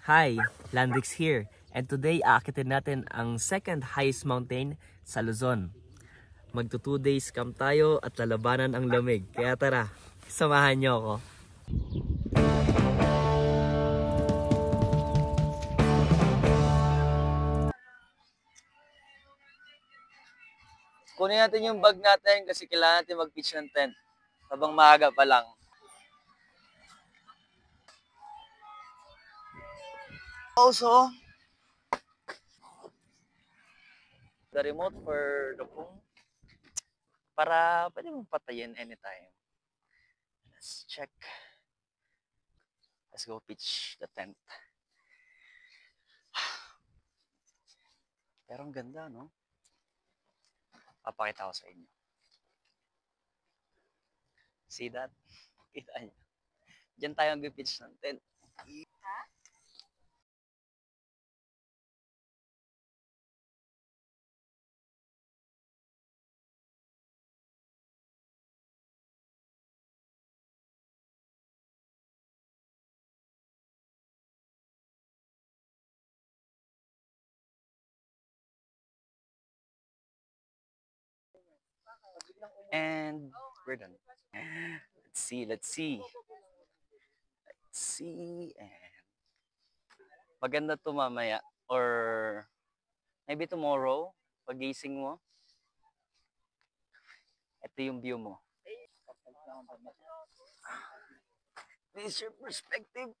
Hi, Landrix here, and today aakitin natin ang second highest mountain sa Luzon. Magto 2 days camp tayo at lalabanan ang lamig. Kaya tara, samahan niyo ako. Kunin natin yung bag natin kasi kailangan natin mag-pitch ng tent habang maaga pa lang. Also, the remote for the phone para pwede mong patayin anytime. Let's check. Let's go pitch the tent. Pero ang ganda, no? Papakita ko sa inyo. See that? Kita niyo. Diyan tayo mag-pitch ng tent. And we're done. Let's see. Let's see. And maganda to mamaya or maybe tomorrow pagising mo. Ito yung view mo. This is your perspective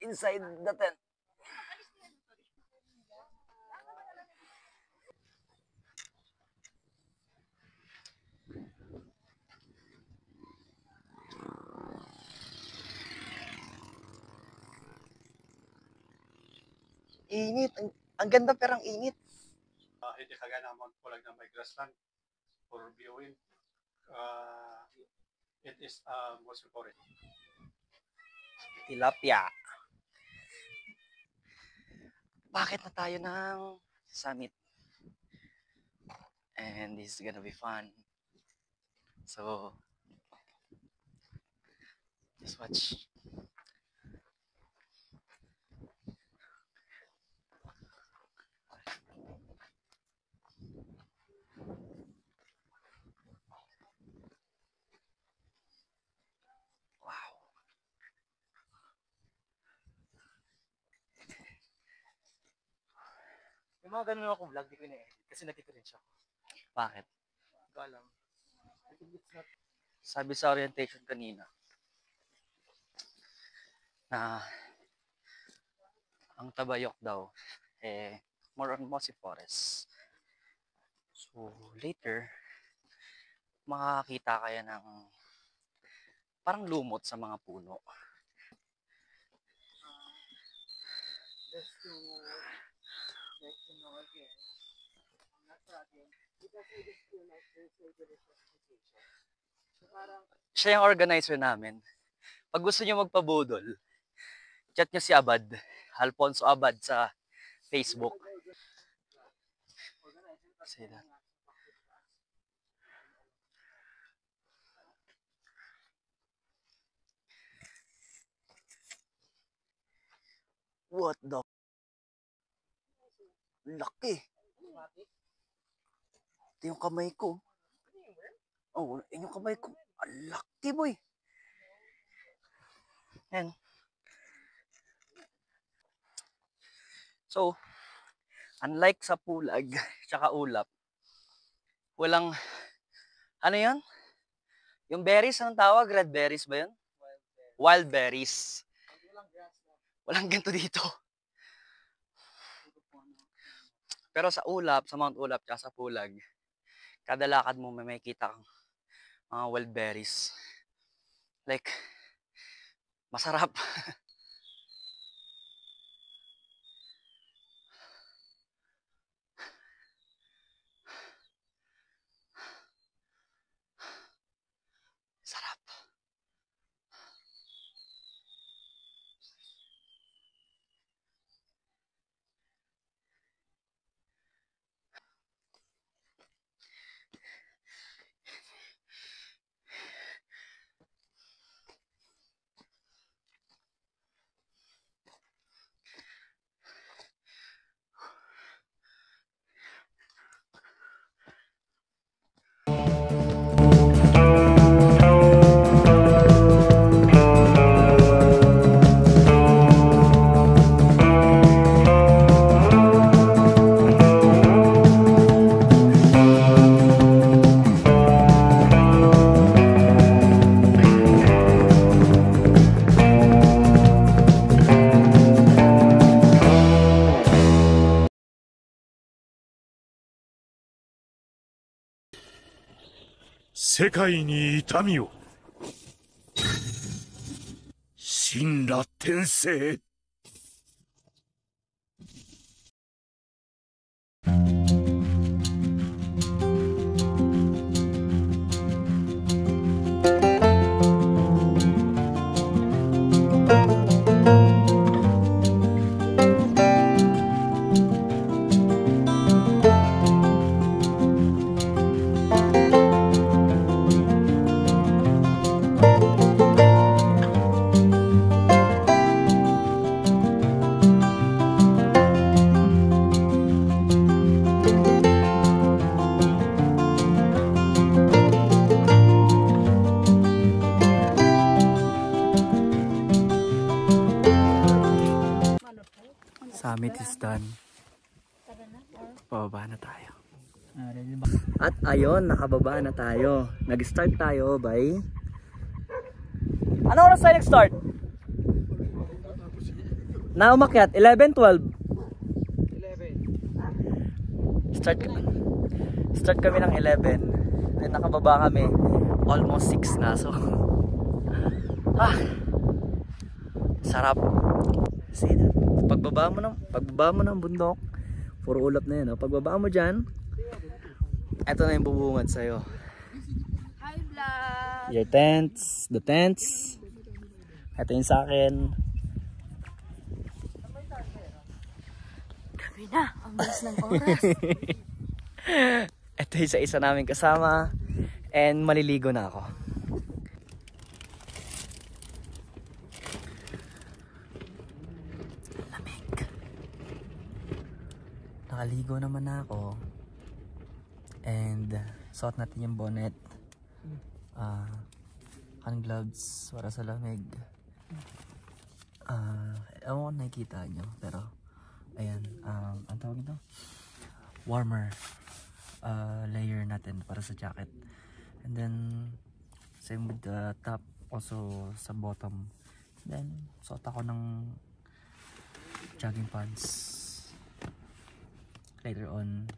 inside the tent. Init. Ang ganda pero ang init. Hindi kagaya ng Mount Pulag na may grassland for viewing. It is mostly forest. Tilapia. Bakit na tayo ng summit? And this is gonna be fun. So, just watch. Yung mga ganun akong vlog, di ko ina-edit kasi nagkikringe ako. Bakit? Hindi ko alam. I think it's not... Sabi sa orientation kanina na ang Tabayok daw more on mossy forest. So later makakakita kaya ng parang lumot sa mga puno. Just to let you know again, I'm not bragging, because I just feel like there's a good justification. So parang... Siya yung organizer namin. Pag gusto niyo magpabudol, chat niyo si Abad, Alfonso Abad sa Facebook. Say that. What the? Laki. Ito yung kamay ko. Oh, yung kamay ko. Ang laki, boy. Yan. So, unlike sa Pulag, tsaka Ulap, walang, ano yun? Yung berries, anong tawag? Red berries ba yun? Wild berries. Walang ganito dito. Pero sa Ulap, sa Mount Ulap, tsaka sa Pulag, kada lakad mo may makikita kang mga wild berries. Like, masarap. Sarap. 世界に痛みを。神羅転生。Summit is done. Pababa na tayo. At ayun, nakababa na tayo. Nag-start tayo by... Ano oras tayo nag-start? Na umakyat? 11, 12? 11. Start kami ng 11. Then nakababa kami. Almost 6 na. So... sarap. See that? Pagbaba mo ng bundok, puro ulap na yan. Pagbaba mo dyan, eto na yung bubungad sa'yo. Hi vlog! Your tents, the tents. Eto yung sa akin. Gabi na, ang bilis ng oras. Eto yung isa namin kasama. And maliligo na ako. Nakaligo naman na ako. And suot natin yung bonnet. Hand gloves para sa lamig. Ewan ko nakikita nyo. Pero ayan. Ang tawag ito? Warmer layer natin para sa jacket. And then same with the top. Also sa bottom. Then suot ako ng jogging pants. Later on,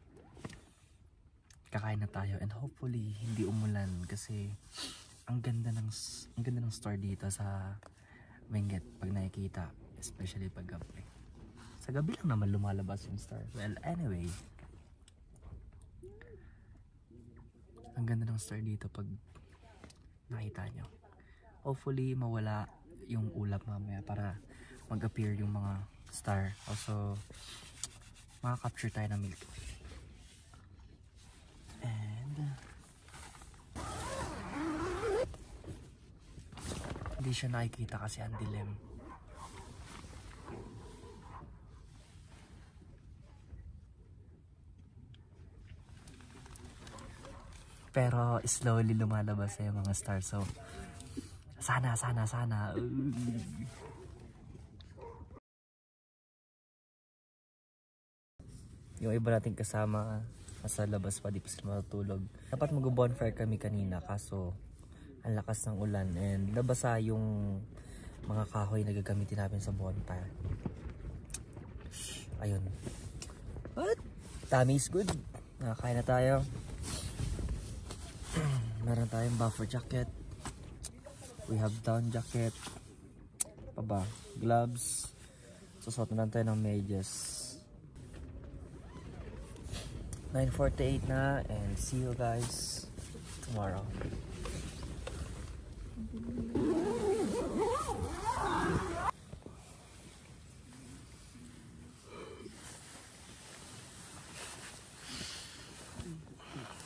kakain na tayo and hopefully hindi umulan kasi ang ganda ng store dito sa Benguet pag nakikita, especially pag gabi. Sa gabi lang naman lumalabas yung star. Well, anyway, ang ganda ng star dito pag nakita nyo. Hopefully mawala yung ulap mamaya para mag-appear yung mga star. Also, makaka-capture tayo ng Milky Way. And hindi siya nakikita kasi ang dilim. Pero slowly lumalabas yung mga stars. So sana. Yung iba nating kasama nasa labas pa, di pa sila matutulog. Dapat mag-bonfire kami kanina kaso ang lakas ng ulan and nabasa yung mga kahoy na gagamitin namin sa bonfire. Ayun. But tummy is good. Nakakain na tayo. Meron tayong buffer jacket. We have down jacket. Gloves. Susuot na lang tayo ng medyas. 9:48 na and see you guys tomorrow.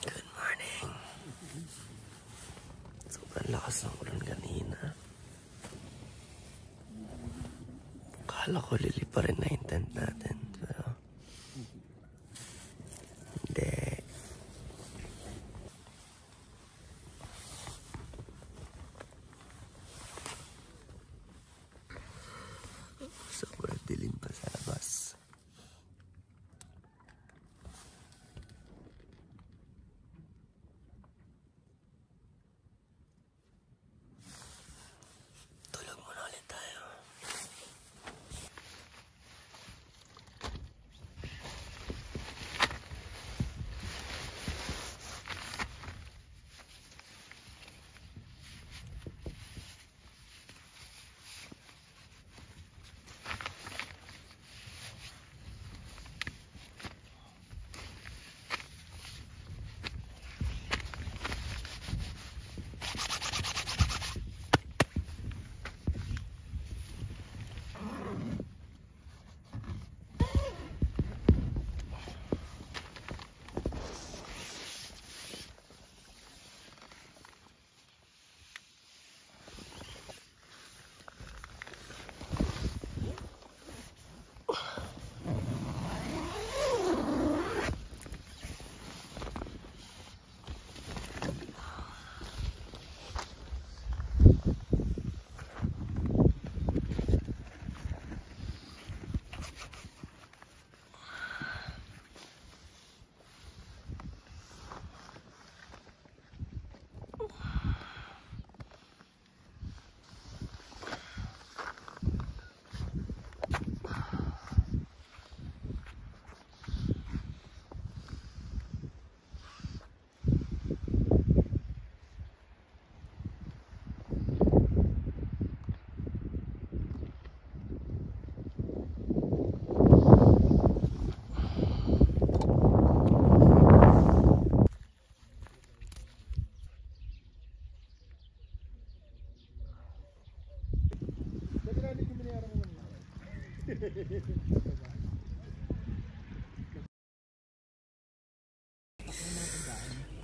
Good morning. Sobrang lakas ng ulan kanina. Akala ko lilipa rin na yung tent natin. Pero hindi. Sobrang dilim pa sa labas. Tulog muna ulit tayo.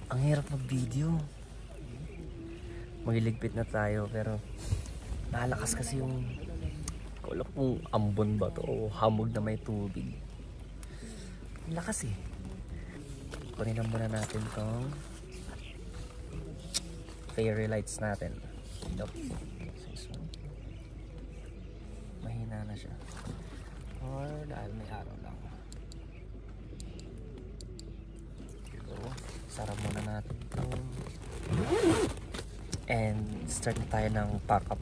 Ang hirap mag-video. Magiligpit na tayo pero nalakas kasi yung wala kung ambon ba to o hamog na may tubig. Ang lakas eh. Kunin lang muna natin tong fairy lights natin. Yup. Mahina na siya. Or dahil may araw lang. So, sarap muna natin ito. And start na tayo ng pack up.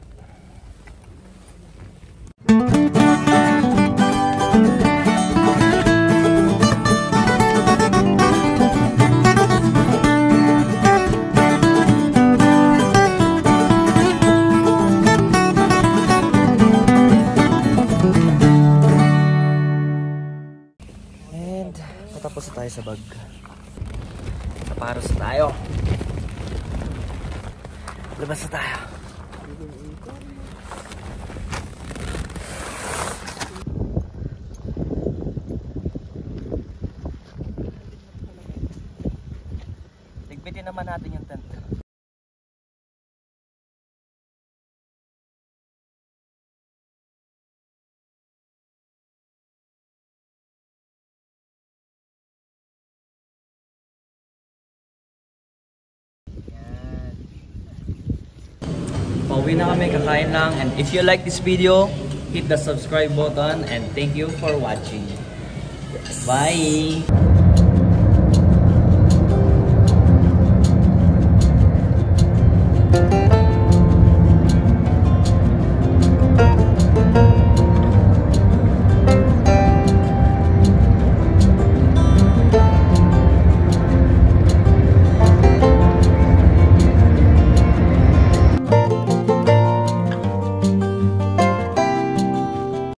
And patapos na tayo sa bag. Naparos na tayo. Labas na tayo. Ligpitin naman natin yung tent. Pauwi na kami, kakain lang. And if you like this video, hit the subscribe button and thank you for watching. Bye!